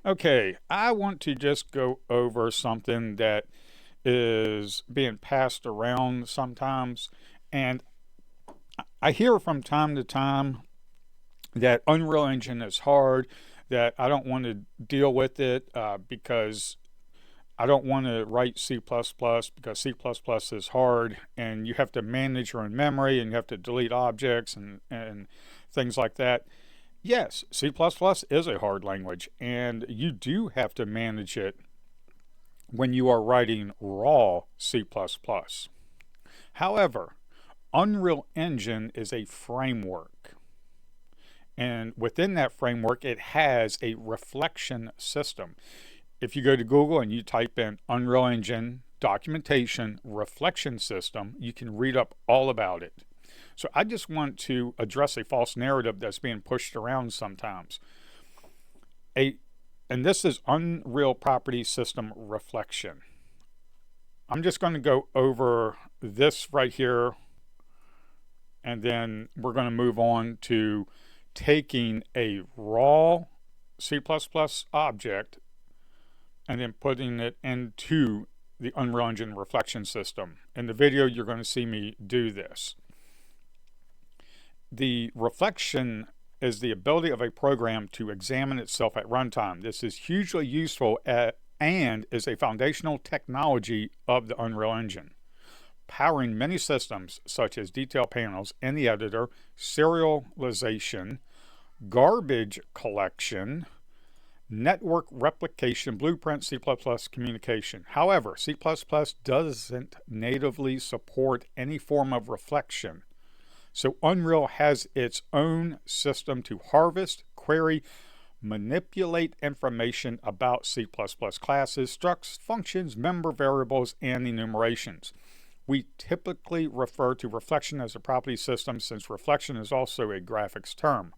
Okay, I want to just go over something that is being passed around sometimes. And I hear from time to time that Unreal Engine is hard, that I don't want to deal with it because I don't want to write C++ because C++ is hard and you have to manage your own memory and you have to delete objects and things like that. Yes, C++ is a hard language and you do have to manage it when you are writing raw C++. However, Unreal Engine is a framework. And within that framework, it has a reflection system. If you go to Google and you type in Unreal Engine documentation reflection system, you can read up all about it. So I just want to address a false narrative that's being pushed around sometimes. A and this is Unreal Property System Reflection. I'm just going to go over this right here, and then we're going to move on to taking a raw C++ object and then putting it into the Unreal Engine reflection system. In the video, you're going to see me do this. The reflection is the ability of a program to examine itself at runtime. This is hugely useful and is a foundational technology of the Unreal Engine, powering many systems such as detail panels in the editor, serialization, garbage collection, network replication, blueprint, C++ communication. However, C++ doesn't natively support any form of reflection. So Unreal has its own system to harvest, query, manipulate information about C++ classes, structs, functions, member variables, and enumerations. We typically refer to reflection as a property system since reflection is also a graphics term.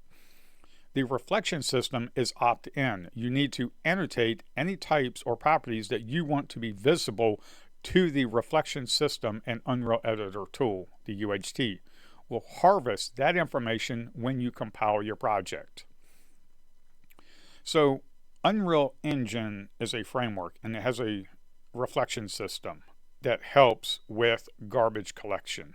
The reflection system is opt-in. You need to annotate any types or properties that you want to be visible to the reflection system and Unreal Editor tool, the UHT. Will harvest that information when you compile your project. So Unreal Engine is a framework and it has a reflection system that helps with garbage collection.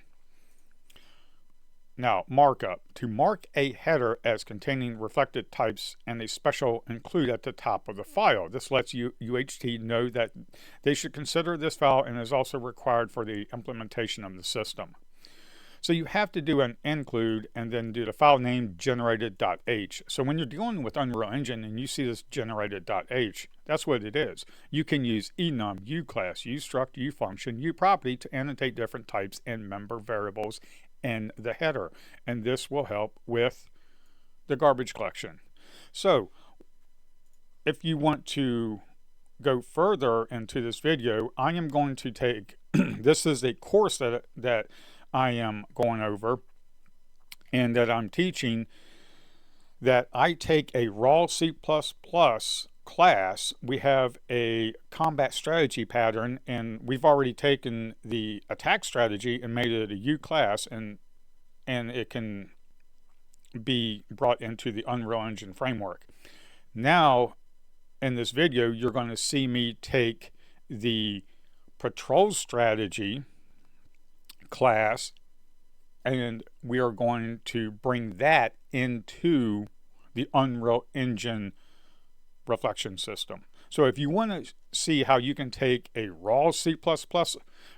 Now, markup. To mark a header as containing reflected types and a special include at the top of the file. This lets UHT know that they should consider this file and is also required for the implementation of the system. So you have to do an include and then do the file name generated.h. So when you're dealing with Unreal Engine and you see this generated.h, that's what it is. You can use enum, uClass, uStruct, uFunction, uProperty to annotate different types and member variables in the header. And this will help with the garbage collection. So if you want to go further into this video, I am going to take, this is a course that I am going over and that I'm teaching, that I take a raw C++ class. We have a combat strategy pattern and we've already taken the attack strategy and made it a U class, and it can be brought into the Unreal Engine framework. Now in this video you're going to see me take the patrol strategy class and we are going to bring that into the Unreal Engine reflection system. So if you want to see how you can take a raw C++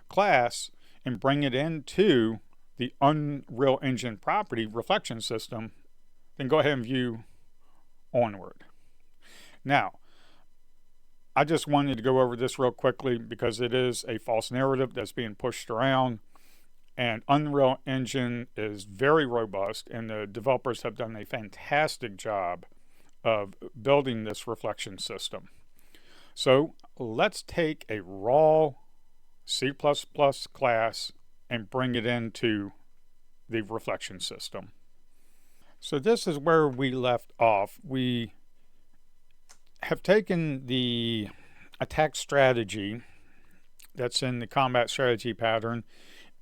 class and bring it into the Unreal Engine property reflection system, then go ahead and view onward. Now, I just wanted to go over this real quickly because it is a false narrative that's being pushed around. And Unreal Engine is very robust, and the developers have done a fantastic job of building this reflection system. So let's take a raw C++ class and bring it into the reflection system. So this is where we left off. We have taken the attack strategy that's in the combat strategy pattern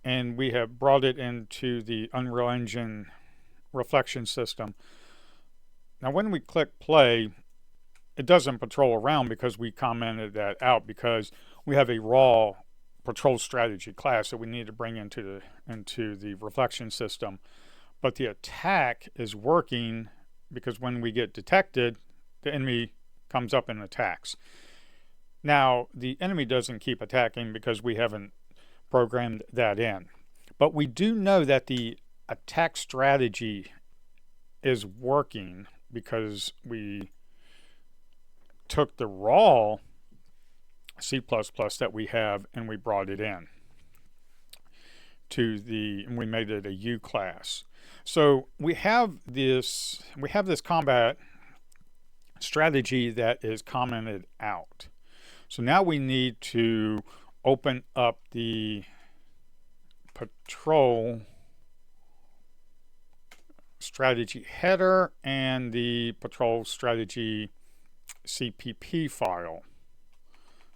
and we have brought it into the Unreal Engine reflection system. Now when we click play, it doesn't patrol around because we commented that out, because we have a raw patrol strategy class that we need to bring into the reflection system. But the attack is working because when we get detected, the enemy comes up and attacks. Now, the enemy doesn't keep attacking because we haven't programmed that in. But we do know that the attack strategy is working because we took the raw C++ that we have and we brought it in and we made it a U class. So we have this combat strategy that is commented out. So now we need to open up the patrol strategy header and the patrol strategy CPP file.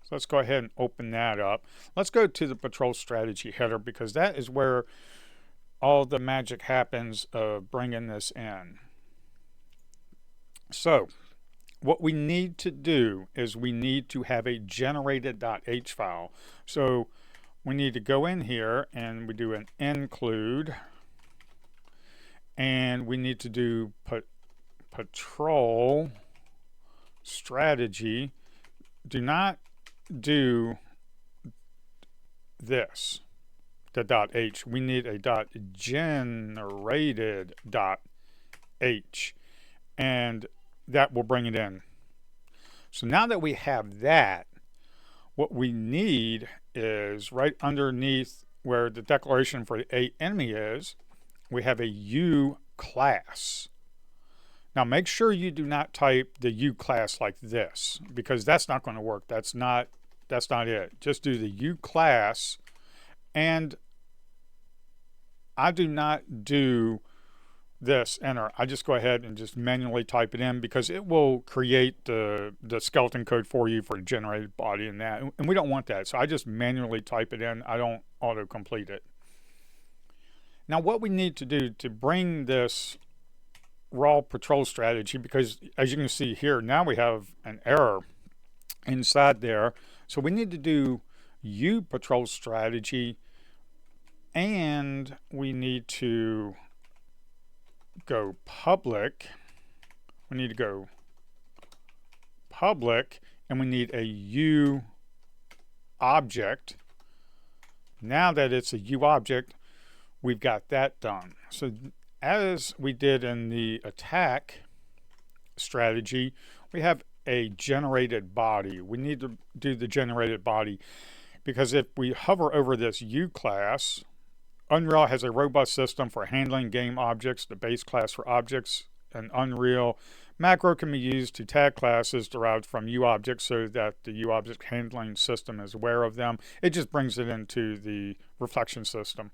So let's go ahead and open that up. Let's go to the patrol strategy header because that is where all the magic happens of bringing this in. So what we need to do is we need to have a generated.h file. So we need to go in here and we do an include, and we need to do patrol strategy. Do not do this, the .h. We need a .generated.h, and that will bring it in. So now that we have that, what we need is right underneath where the declaration for the A enemy is, we have a U class. Now make sure you do not type the U class like this, because that's not going to work. That's not it. Just do the U class, and I do not do this enter. I just go ahead and just manually type it in because it will create the skeleton code for you for the generated body and that, and we don't want that. So I just manually type it in. I don't auto complete it. Now what we need to do to bring this raw patrol strategy, because as you can see here, now we have an error inside there. So we need to do U patrol strategy, and we need to go public. We need to go public, and we need a U object. Now that it's a U object, we've got that done. So as we did in the attack strategy, we have a generated body. We need to do the generated body because if we hover over this U class, Unreal has a robust system for handling game objects. The base class for objects in Unreal macro can be used to tag classes derived from U objects so that the U object handling system is aware of them. It just brings it into the reflection system.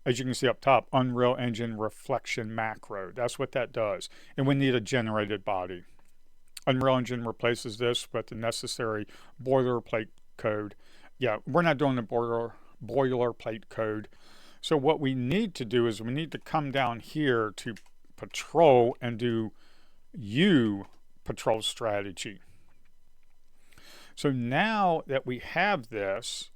As you can see up top, Unreal Engine reflection macro. That's what that does. And we need a generated body. Unreal Engine replaces this with the necessary boilerplate code. Yeah, we're not doing the boilerplate code. So what we need to do is we need to come down here to patrol and do U patrol strategy. So now that we have this,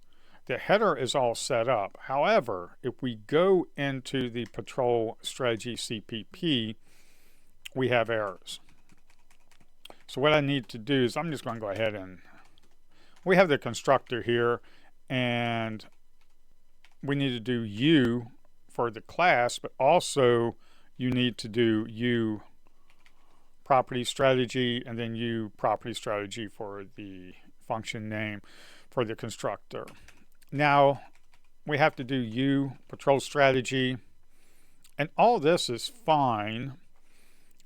the header is all set up. However, if we go into the patrol strategy CPP, we have errors. So what I need to do is I'm just going to go ahead and we have the constructor here, and we need to do U for the class, but also you need to do U property strategy and then U property strategy for the function name for the constructor. Now we have to do U patrol strategy, and all this is fine.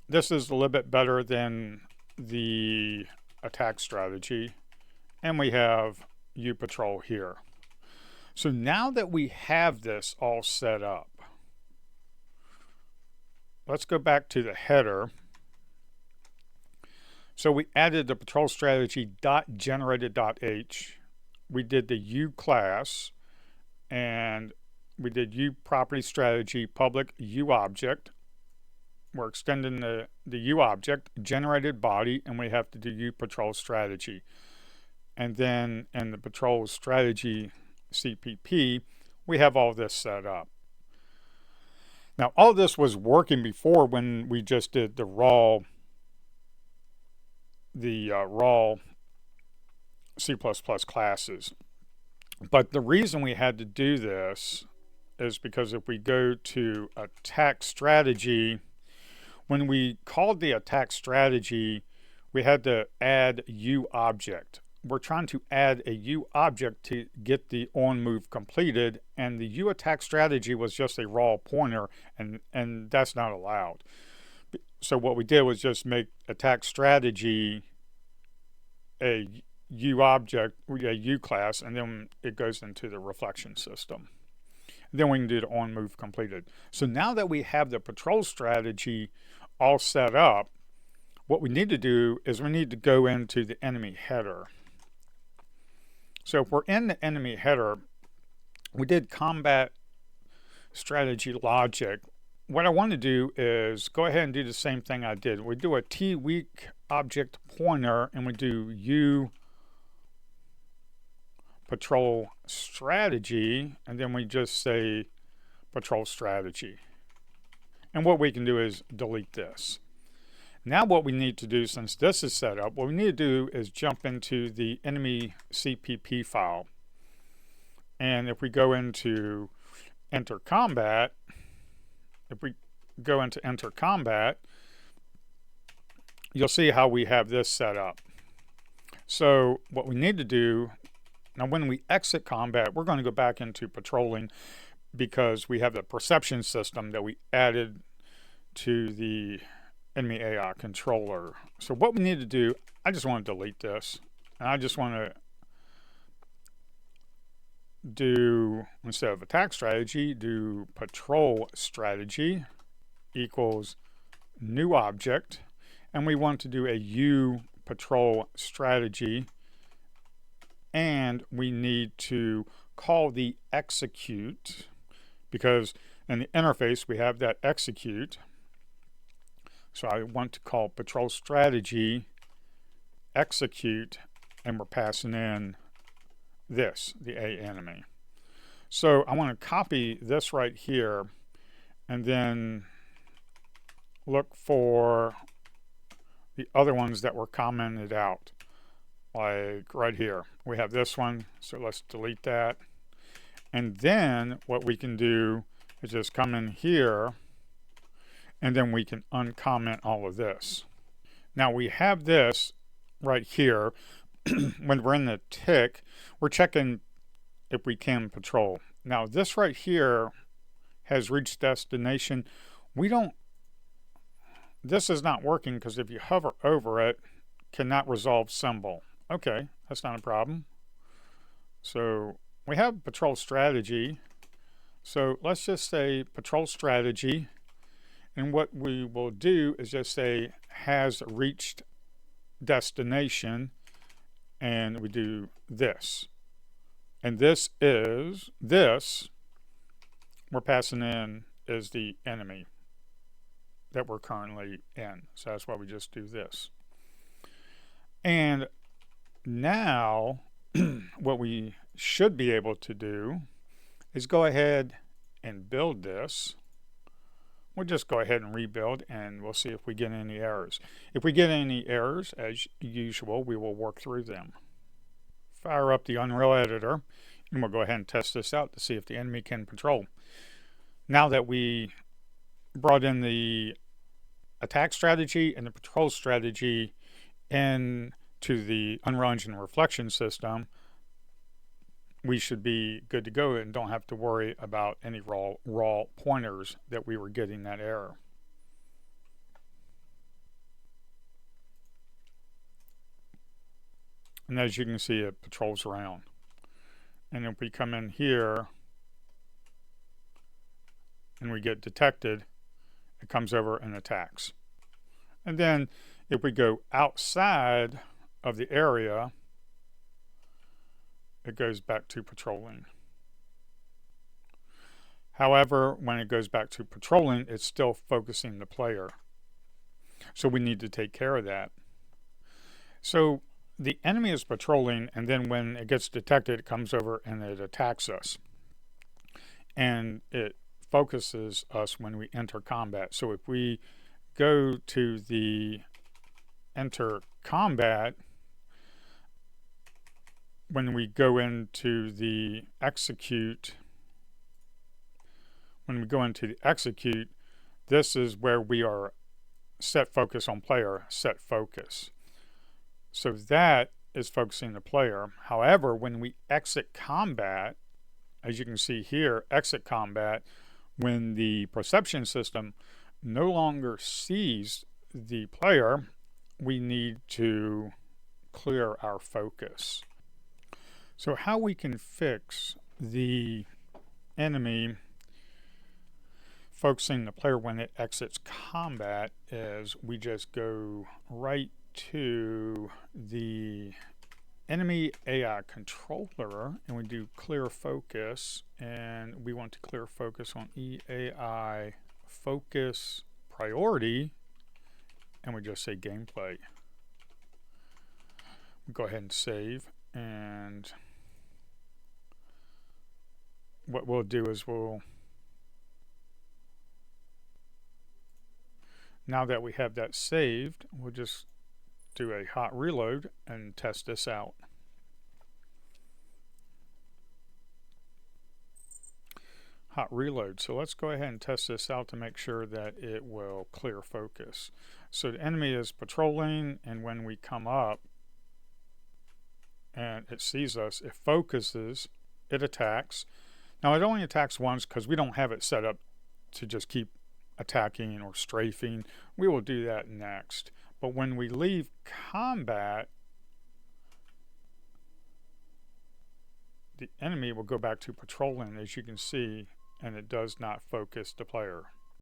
This is a little bit better than the attack strategy, and we have U patrol here. So now that we have this all set up, let's go back to the header. So we added the patrol strategy .generated.h. We did the U class, and we did U property strategy public U object. we're extending the U object, generated body, and we have to do U patrol strategy. And then in the patrol strategy CPP, we have all this set up. Now, all this was working before when we just did the raw C++ classes. But the reason we had to do this is because if we go to attack strategy, when we called the attack strategy, we had to add U object. We're trying to add a U object to get the on move completed, and the U attack strategy was just a raw pointer, and that's not allowed. So what we did was just make attack strategy a U object, a U class, and then it goes into the reflection system. Then we can do the on move completed. So now that we have the patrol strategy all set up, what we need to do is we need to go into the enemy header. So if we're in the enemy header, we did combat strategy logic. What I want to do is go ahead and do the same thing I did. We do a T weak object pointer, and we do U patrol strategy, and then we just say patrol strategy. And what we can do is delete this. Now what we need to do, since this is set up, what we need to do is jump into the enemy CPP file. And if we go into enter combat, you'll see how we have this set up. So what we need to do, now when we exit combat, we're going to go back into patrolling because we have the perception system that we added to the enemy AI controller. So what we need to do, I just want to delete this. And I just want to do, instead of attack strategy, do patrol strategy equals new object. And we want to do a U patrol strategy. And we need to call the execute, because in the interface we have that execute. So I want to call patrol strategy execute, and we're passing in this, the A enemy. So I want to copy this right here and then look for the other ones that were commented out, like right here. We have this one, so let's delete that. And then what we can do is just come in here, and then we can uncomment all of this. Now we have this right here. When we're in the tick, we're checking if we can patrol. Now this right here has reached destination. This is not working because if you hover over it, cannot resolve symbol. Okay, that's not a problem. So we have patrol strategy. So let's just say patrol strategy. And what we will do is just say has reached destination, and we do this. And this we're passing in is the enemy that we're currently in. So that's why we just do this. And now what we should be able to do is go ahead and build this. We'll just go ahead and rebuild, and we'll see if we get any errors. If we get any errors, as usual, we will work through them. Fire up the Unreal Editor, and we'll go ahead and test this out to see if the enemy can patrol. Now that we brought in the attack strategy and the patrol strategy into the Unreal Engine reflection system, we should be good to go and don't have to worry about any raw pointers that we were getting that error. And as you can see, it patrols around. And if we come in here and we get detected, it comes over and attacks. And then if we go outside of the area, it goes back to patrolling. However, when it goes back to patrolling, it's still focusing the player. So we need to take care of that. So the enemy is patrolling, and then when it gets detected, it comes over and it attacks us. And it focuses us when we enter combat. So if we go to the enter combat, when we go into the execute, this is where we are set focus on player, set focus. So that is focusing the player. However, when we exit combat, as you can see here, exit combat, when the perception system no longer sees the player, we need to clear our focus. So how we can fix the enemy focusing the player when it exits combat is we just go right to the enemy AI controller and we do clear focus, and we want to clear focus on EAI focus priority, and we just say gameplay. We go ahead and save, and what we'll do is now that we have that saved, we'll just do a hot reload and test this out. Hot reload. So let's go ahead and test this out to make sure that it will clear focus. So the enemy is patrolling, and when we come up and it sees us, it focuses, it attacks. Now it only attacks once because we don't have it set up to just keep attacking or strafing. We will do that next. But when we leave combat, the enemy will go back to patrolling, as you can see, and it does not focus the player.